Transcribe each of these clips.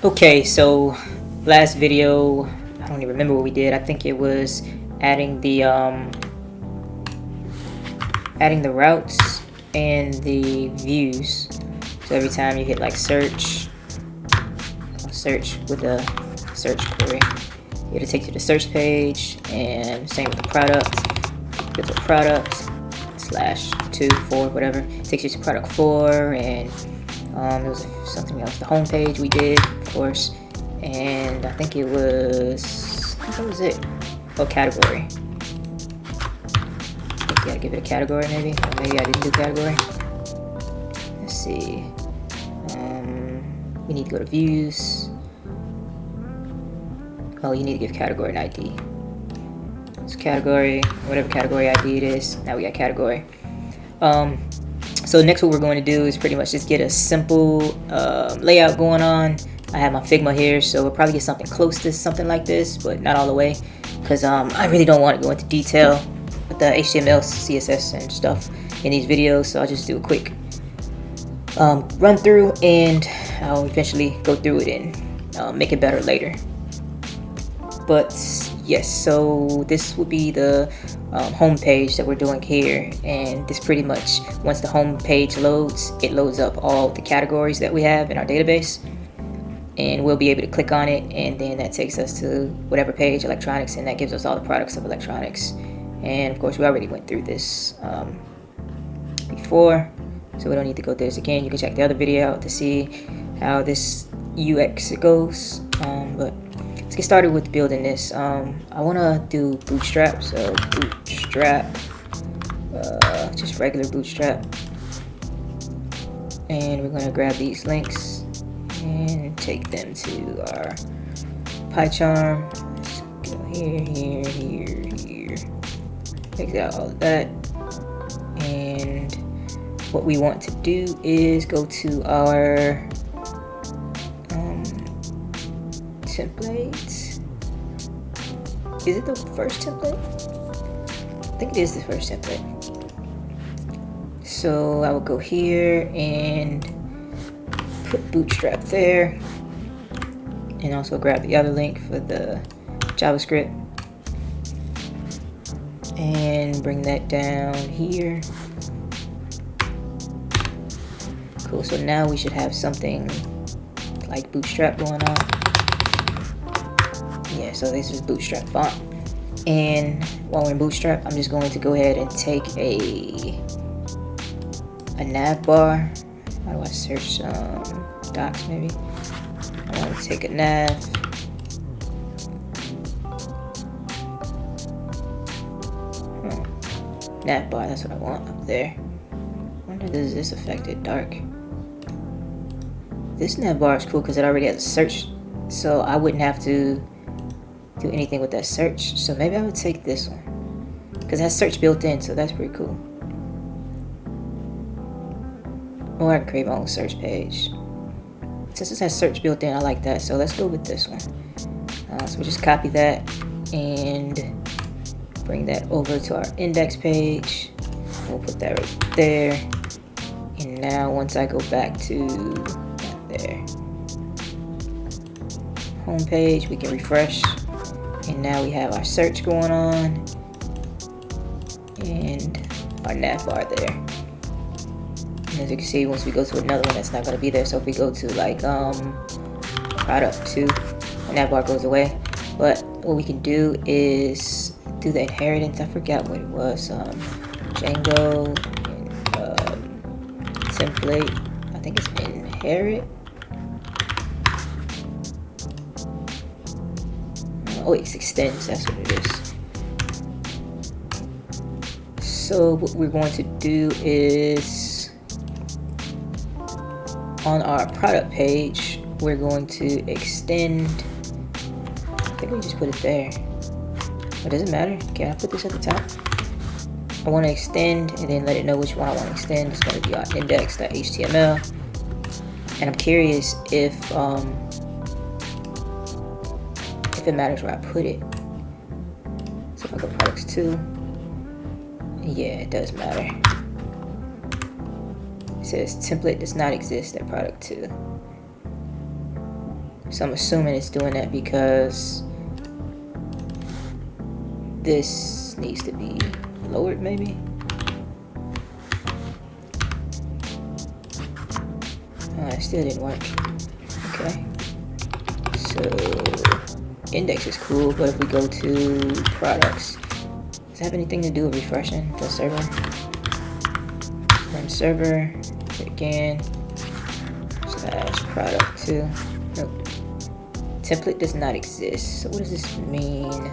Okay, so last video, I don't even remember what we did. I think it was adding the routes and the views. So every time you hit like search with a search query, it'll take you to the search page, and same with the product. Go to product /2 4 whatever. It takes you to product 4, and there was something else. The home page we did, of course, and I think it was, what was it? Oh, category. I think you gotta give it a category, maybe. Or maybe I didn't do category. Let's see. We need to go to views. Oh, you need to give category an ID. So category, whatever category ID it is. Now we got category. So next what we're going to do is pretty much just get a simple layout going on. I have my Figma here, so we'll probably get something close to something like this, but not all the way, because I really don't want to go into detail with the HTML, CSS, and stuff in these videos. So I'll just do a quick run through, and I'll eventually go through it and make it better later. But yes, so this will be the home page that we're doing here, and this pretty much, once the home page loads, it loads up all the categories that we have in our database, and we'll be able to click on it, and then that takes us to whatever page, electronics, and that gives us all the products of electronics. And of course we already went through this before, so we don't need to go through this again. You can check the other video out to see how this UX goes, but let's get started with building this. I want to do Bootstrap, so Bootstrap, just regular Bootstrap, and we're going to grab these links and take them to our PyCharm. Let's go here. Take out all of that, and what we want to do is go to our template. Is it the first template? I think it is the first template. So I will go here and put Bootstrap there, and also grab the other link for the JavaScript and bring that down here. Cool, so now we should have something like Bootstrap going on. Yeah, so this is Bootstrap font. And while we're in Bootstrap, I'm just going to go ahead and take a nav bar. How do I search docs maybe? I want to take a nav. Nav bar, that's what I want up there. I wonder, does this affect it dark? This nav bar is cool because it already has a search, so I wouldn't have to do anything with that search. So maybe I would take this one because it has search built in, so that's pretty cool. Or I can create my own search page. Since this has search built in, I like that, so let's go with this one. So we just copy that and bring that over to our index page. We'll put that right there. And now once I go back to there, home page, we can refresh, and now we have our search going on and our nav bar there. And as you can see, once we go to another one, that's not going to be there. So if we go to like product 2, the nav bar goes away. But what we can do is do the inheritance. I forgot what it was. Django template. I think it's inherit. Oh, it extends. That's what it is. So what we're going to do is, on our product page, we're going to extend. I think we just put it there. But does it matter? Can I put this at the top? I want to extend and then let it know which one I want to extend. It's going to be our index.html. And I'm curious if it matters where I put it. So if I go products 2, yeah, it does matter. It says template does not exist at product 2. So I'm assuming it's doing that because this needs to be lowered, maybe. Oh, it still didn't work. Okay. So index is cool, but if we go to products, does it have anything to do with refreshing the server? Run server again slash product 2. Nope. Template does not exist. So what does this mean?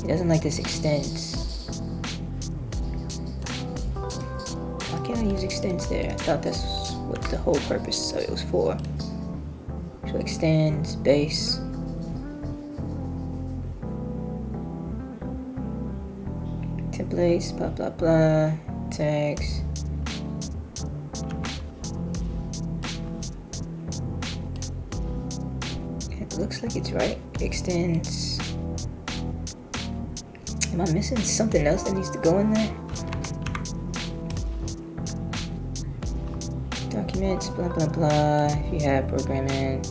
It doesn't like this extends. Why can't I use extends there? I thought that's what the whole purpose of it was for. So extends base. Templates, blah blah blah, tags. It looks like it's right. Extends. Am I missing something else that needs to go in there? Documents, blah blah blah. If you have programming,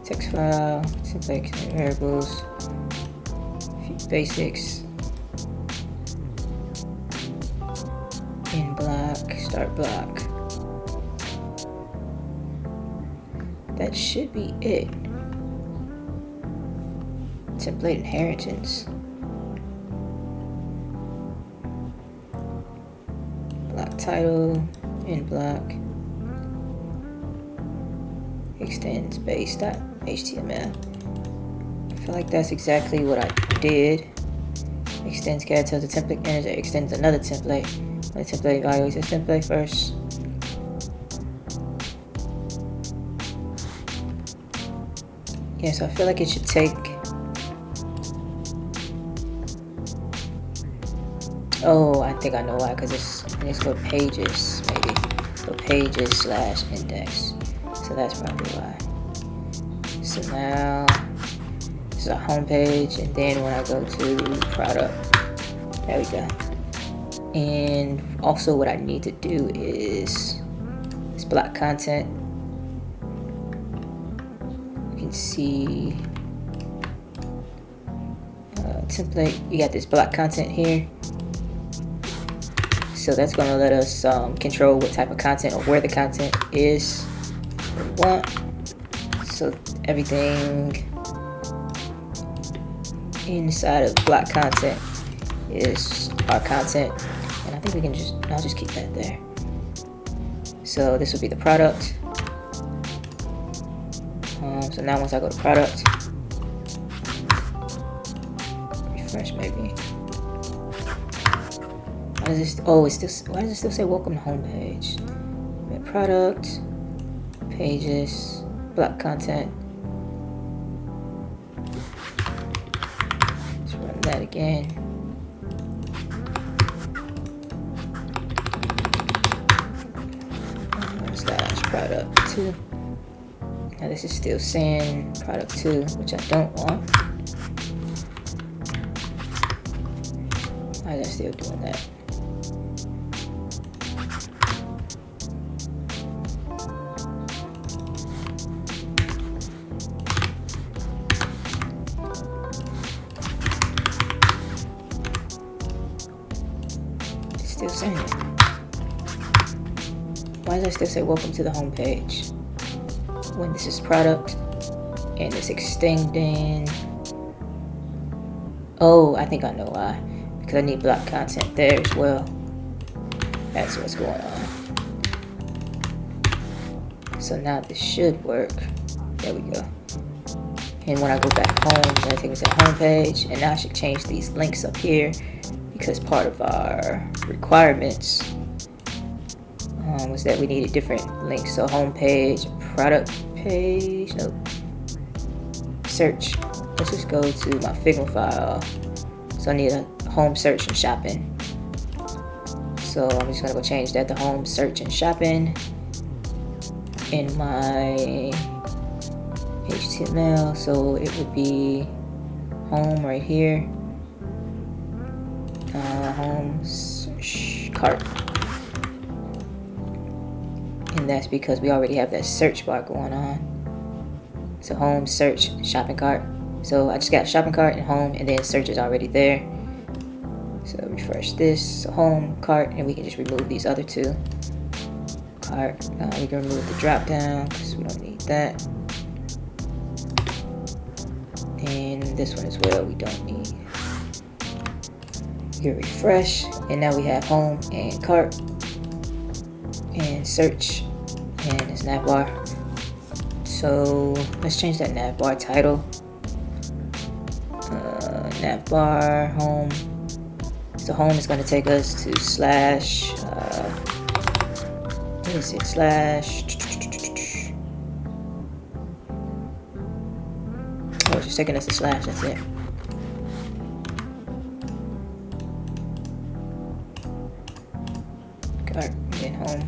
text file, template variables, basics. In block, start block. That should be it. Template inheritance. Block title, in block. Extends base.html. I feel like that's exactly what I did. Extends cat tells the template enters it extends another template. The template evaluates the template first. Yeah, so I feel like it should take. Oh, I think I know why, because it's for pages, maybe. So pages slash index. So that's probably why. So now this is our home page, and then when I go to product, there we go. And also what I need to do is this block content. You can see template, you got this block content here. So that's going to let us control what type of content or where the content is we want. So everything inside of block content is our content. And I think we can I'll just keep that there. So this will be the product. So now once I go to product, refresh maybe. Why does this, why does it still say welcome to home page? Product, pages, block content. Let's run that again. Slash product 2. Now this is still saying product 2, which I don't want. Why is that still doing that? It's still saying it. Why does it still say welcome to the home page when this is product and it's extending? Oh, I think I know why. Because I need block content there as well. That's what's going on. So now this should work. There we go. And when I go back home, that takes me to the home page. And now I should change these links up here because part of our requirements was that we needed different links. So home page, product page, nope. Search. Let's just go to my Figma file. So I need a home search and shopping. So I'm just gonna go change that to home search and shopping in my HTML. So it would be home right here. Home search cart. And that's because we already have that search bar going on. So home, search, shopping cart. So I just got shopping cart and home, and then search is already there. So refresh this. So home, cart, and we can just remove these other two. Cart. We can remove the drop down because we don't need that. And this one as well, we don't need. You can refresh, and now we have home and cart and search and this nav bar. So let's change that nav bar title. Nav bar home. So home is going to take us to slash. What is it? Slash. Oh, it's just taking us to slash. That's it. Cart and then home.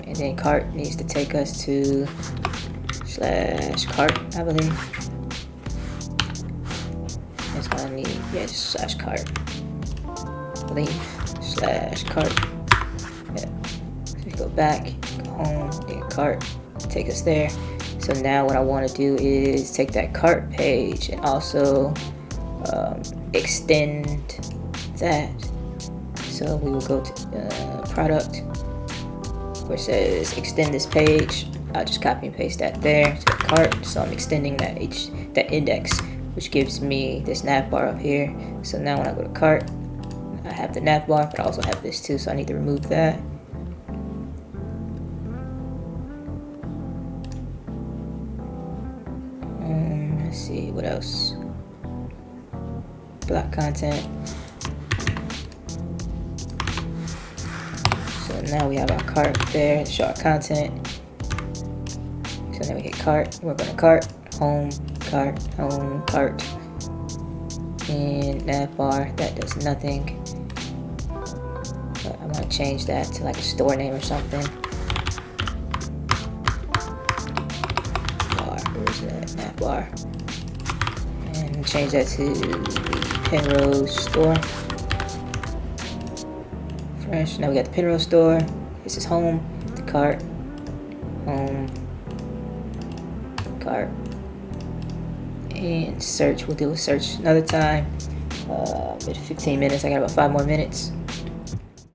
And then cart needs to take us to slash cart, I believe. It's gonna need, yeah, just slash cart. I believe. Slash cart. Yeah. So we go back, go home, then cart, take us there. So now what I want to do is take that cart page and also extend that. So we will go to product where it says extend this page. I'll just copy and paste that there to the cart. So I'm extending that index, which gives me this nav bar up here. So now when I go to cart, I have the nav bar, but I also have this too, so I need to remove that. Let's see, what else? Block content. So now we have our cart there to show our content. So then we hit cart, we're going to cart, home, cart, and nav bar, that does nothing. But I'm going to change that to like a store name or something. Bar, where's that? Nav bar. And change that to the Penrose store. Fresh, now we got the Penrose store. This is home, the cart, home, cart, and search. We'll deal with search another time. 15 minutes. I got about 5 more minutes.